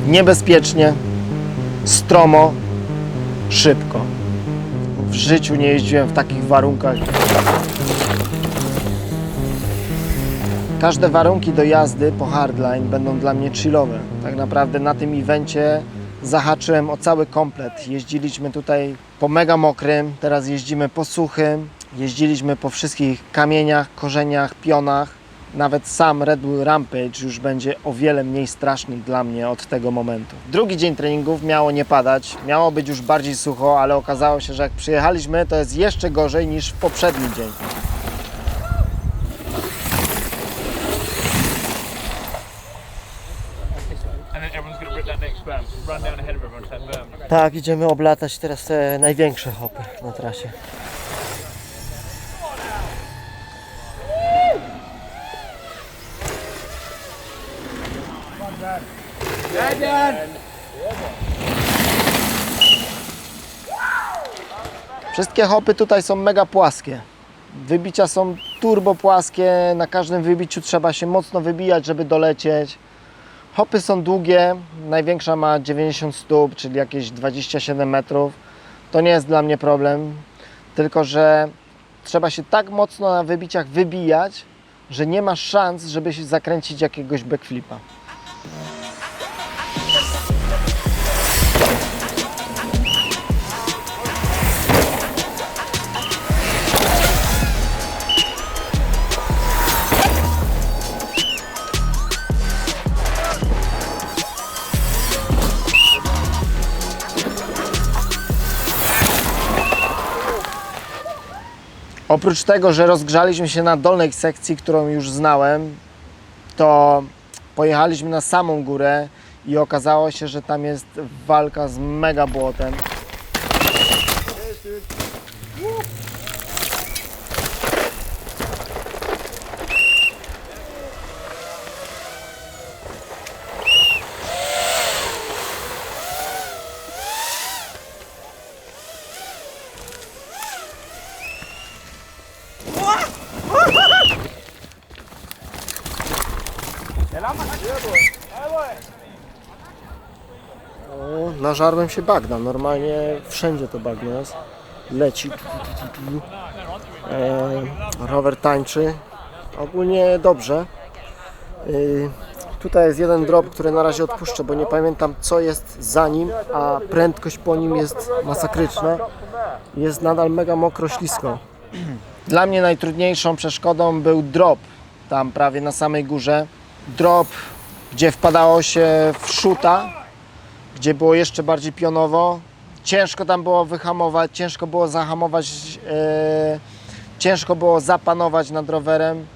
niebezpiecznie, stromo, szybko. W życiu nie jeździłem w takich warunkach. Każde warunki do jazdy po hardline będą dla mnie chillowe. Tak naprawdę na tym evencie zahaczyłem o cały komplet. Jeździliśmy tutaj po mega mokrym, teraz jeździmy po suchym. Jeździliśmy po wszystkich kamieniach, korzeniach, pionach. Nawet sam Red Bull Rampage już będzie o wiele mniej straszny dla mnie od tego momentu. Drugi dzień treningów miało nie padać, miało być już bardziej sucho, ale okazało się, że jak przyjechaliśmy, to jest jeszcze gorzej niż w poprzedni dzień. Tak, idziemy oblatać teraz te największe hopy na trasie. Wszystkie hopy tutaj są mega płaskie. Wybicia są turbo płaskie, na każdym wybiciu trzeba się mocno wybijać, żeby dolecieć. Hopy są długie, największa ma 90 stóp, czyli jakieś 27 metrów. To nie jest dla mnie problem, tylko że trzeba się tak mocno na wybiciach wybijać, że nie ma szans, żeby się zakręcić jakiegoś backflipa. Oprócz tego, że rozgrzaliśmy się na dolnej sekcji, którą już znałem, to pojechaliśmy na samą górę i okazało się, że tam jest walka z mega błotem. O, nażarłem się bagna, normalnie wszędzie to bagno jest. Leci. Rower tańczy. Ogólnie dobrze. Tutaj jest jeden drop, który na razie odpuszczę, bo nie pamiętam co jest za nim, a prędkość po nim jest masakryczna. Jest nadal mega mokro, ślisko. Dla mnie najtrudniejszą przeszkodą był drop, tam prawie na samej górze. Drop, gdzie wpadało się w szuta, gdzie było jeszcze bardziej pionowo. Ciężko tam było wyhamować, ciężko było zahamować, ciężko było zapanować nad rowerem.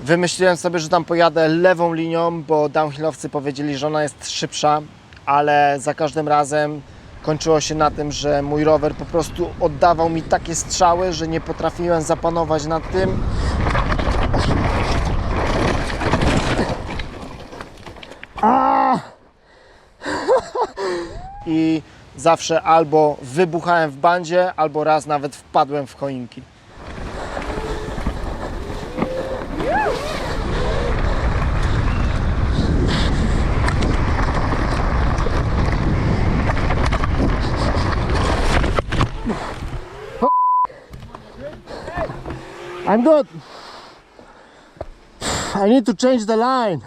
Wymyśliłem sobie, że tam pojadę lewą linią, bo downhillowcy powiedzieli, że ona jest szybsza, ale za każdym razem kończyło się na tym, że mój rower po prostu oddawał mi takie strzały, że nie potrafiłem zapanować nad tym. I zawsze albo wybuchałem w bandzie, albo raz nawet wpadłem w choinki. I'm good. I need to change the line.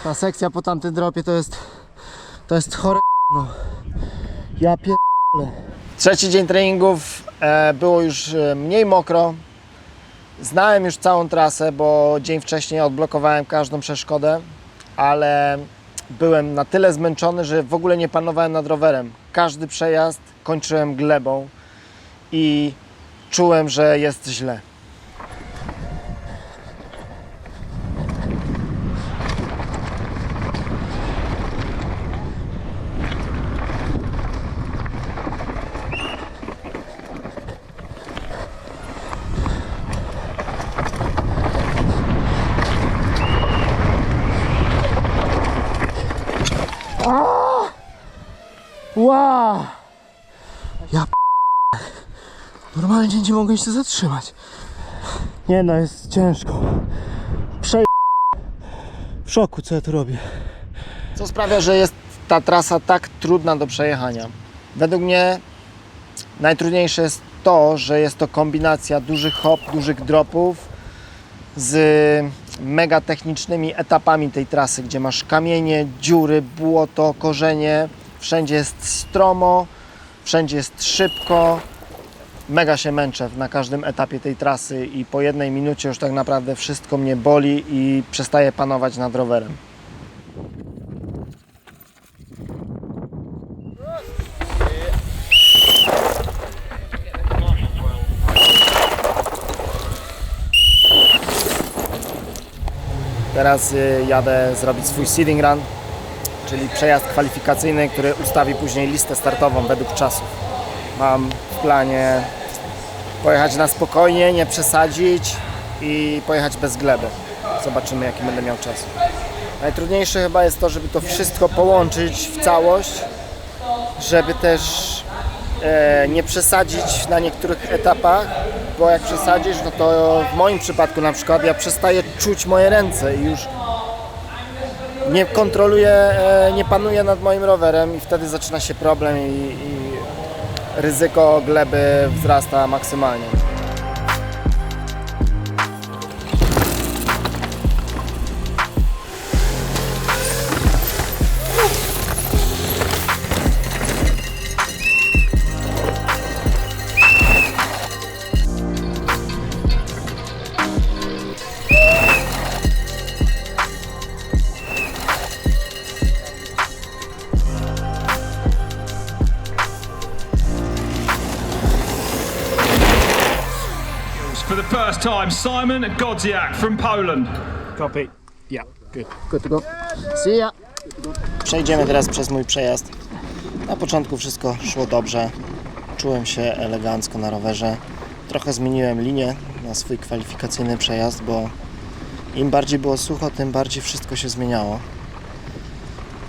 Ta sekcja po tamtym dropie to jest chore. No. Ja pierdolę. Trzeci dzień treningów, było już mniej mokro. Znałem już całą trasę, bo dzień wcześniej odblokowałem każdą przeszkodę, ale byłem na tyle zmęczony, że w ogóle nie panowałem nad rowerem. Każdy przejazd kończyłem glebą i czułem, że jest źle. Wow! Ja Normalnie nie mogę się zatrzymać. Nie no, jest ciężko. W szoku, co ja tu robię. Co sprawia, że jest ta trasa tak trudna do przejechania. Według mnie najtrudniejsze jest to, że jest to kombinacja dużych hop, dużych dropów z mega technicznymi etapami tej trasy, gdzie masz kamienie, dziury, błoto, korzenie. Wszędzie jest stromo, wszędzie jest szybko. Mega się męczę na każdym etapie tej trasy i po jednej minucie już tak naprawdę wszystko mnie boli i przestaję panować nad rowerem. Teraz jadę zrobić swój seeding run, czyli przejazd kwalifikacyjny, który ustawi później listę startową według czasów. Mam w planie pojechać na spokojnie, nie przesadzić i pojechać bez gleby. Zobaczymy, jaki będę miał czas. Najtrudniejsze chyba jest to, żeby to wszystko połączyć w całość, żeby też nie przesadzić na niektórych etapach, bo jak przesadzisz, no to w moim przypadku na przykład ja przestaję czuć moje ręce i już nie kontroluję, nie panuję nad moim rowerem i wtedy zaczyna się problem i ryzyko gleby wzrasta maksymalnie. For the first time, Simon Godziak from Poland. Copy. Yeah, good. Good to go. See ya. Przejdziemy teraz przez mój przejazd. Na początku wszystko szło dobrze. Czułem się elegancko na rowerze. Trochę zmieniłem linię na swój kwalifikacyjny przejazd, bo im bardziej było sucho, tym bardziej wszystko się zmieniało.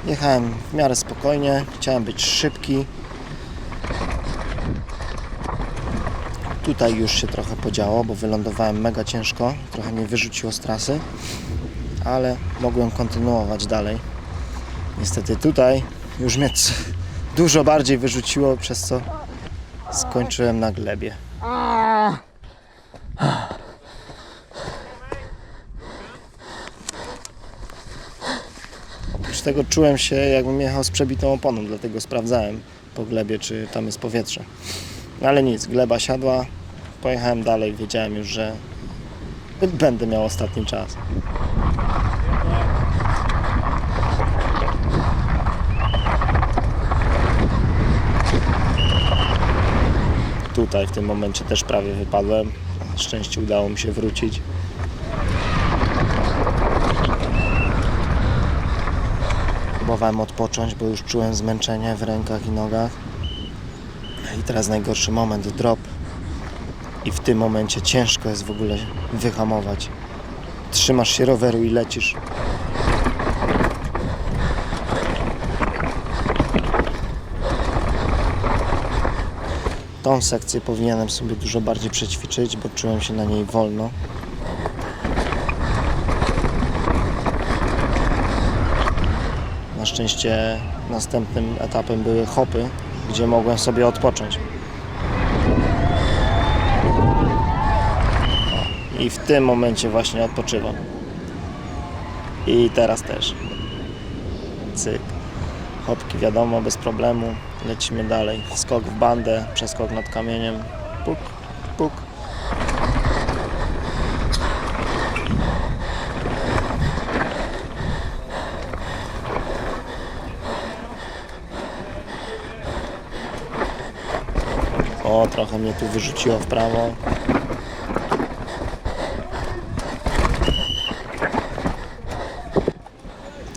Jechałem w miarę spokojnie, chciałem być szybki. Tutaj już się trochę podziało, bo wylądowałem mega ciężko, trochę mnie wyrzuciło z trasy, ale mogłem kontynuować dalej. Niestety tutaj już mnie dużo bardziej wyrzuciło, przez co skończyłem na glebie. Oprócz tego czułem się, jakbym jechał z przebitą oponą, dlatego sprawdzałem po glebie, czy tam jest powietrze. Ale nic, gleba siadła, pojechałem dalej, wiedziałem już, że będę miał ostatni czas. Tutaj w tym momencie też prawie wypadłem, na szczęście udało mi się wrócić. Próbowałem odpocząć, bo już czułem zmęczenie w rękach i nogach. I teraz najgorszy moment, drop. I w tym momencie ciężko jest w ogóle wyhamować. Trzymasz się roweru i lecisz. Tą sekcję powinienem sobie dużo bardziej przećwiczyć, bo czułem się na niej wolno. Na szczęście następnym etapem były hopy, gdzie mogłem sobie odpocząć. I w tym momencie właśnie odpoczywam. I teraz też. Cyk. Hopki wiadomo, bez problemu. Lecimy dalej. Skok w bandę, przeskok nad kamieniem. Puk, puk. O, trochę mnie tu wyrzuciło w prawo.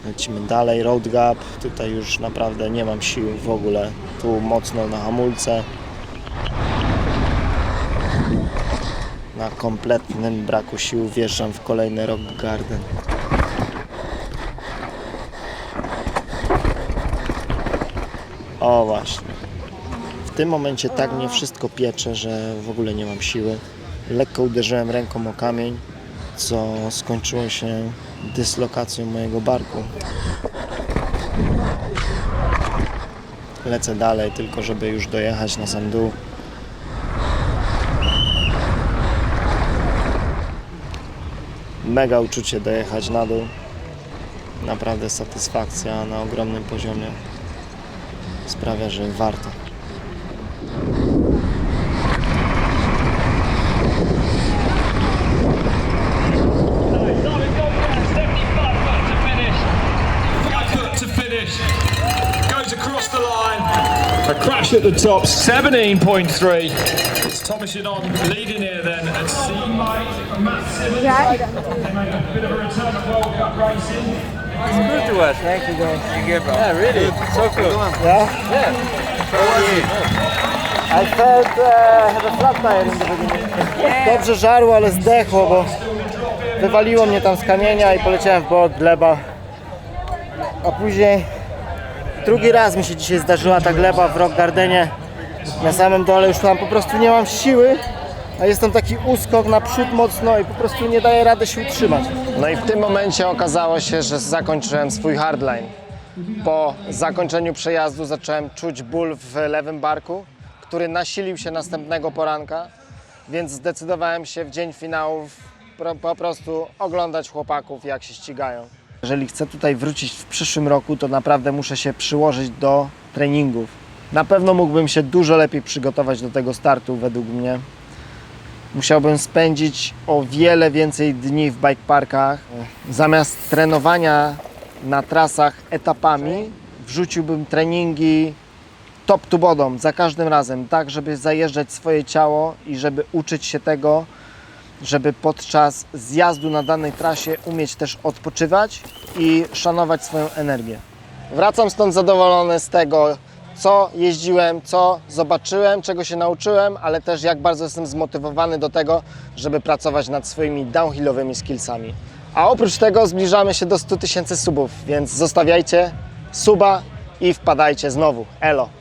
Lecimy dalej, road gap. Tutaj już naprawdę nie mam sił w ogóle. Tu mocno na hamulce. Na kompletnym braku sił wjeżdżam w kolejny rock garden. O właśnie. W tym momencie tak mnie wszystko piecze, że w ogóle nie mam siły. Lekko uderzyłem ręką o kamień, co skończyło się dyslokacją mojego barku. Lecę dalej, tylko żeby już dojechać na sam dół. Mega uczucie dojechać na dół. Naprawdę satysfakcja na ogromnym poziomie. Sprawia, że warto. To finish. Goes across the line. A crash at the top, 17.3. It's Thomas Yanon leading here then at Matt Simmons. They make a bit of a return of World Cup racing. It's good to us. Thank you guys. You get, bro. Yeah, really. So cool. Yeah? Yeah. How was it? I felt have a flat tire in the beginning. Dobrze żarło, ale zdechło, bo wywaliło mnie tam z kamienia i poleciałem w bok, gleba. A później drugi raz mi się dzisiaj zdarzyła ta gleba w Rock Gardenie. Na samym dole już tam po prostu nie mam siły, a jest tam taki uskok naprzód mocno i po prostu nie daję rady się utrzymać. No i w tym momencie okazało się, że zakończyłem swój hardline. Po zakończeniu przejazdu zacząłem czuć ból w lewym barku, który nasilił się następnego poranka, więc zdecydowałem się w dzień finałów po prostu oglądać chłopaków, jak się ścigają. Jeżeli chcę tutaj wrócić w przyszłym roku, to naprawdę muszę się przyłożyć do treningów. Na pewno mógłbym się dużo lepiej przygotować do tego startu, według mnie. Musiałbym spędzić o wiele więcej dni w bike parkach. Zamiast trenowania na trasach etapami, wrzuciłbym treningi top to bottom za każdym razem, tak żeby zajeżdżać swoje ciało i żeby uczyć się tego, żeby podczas zjazdu na danej trasie umieć też odpoczywać i szanować swoją energię. Wracam stąd zadowolony z tego, co jeździłem, co zobaczyłem, czego się nauczyłem, ale też jak bardzo jestem zmotywowany do tego, żeby pracować nad swoimi downhillowymi skillsami. A oprócz tego zbliżamy się do 100 000 subów, więc zostawiajcie suba i wpadajcie znowu. Elo!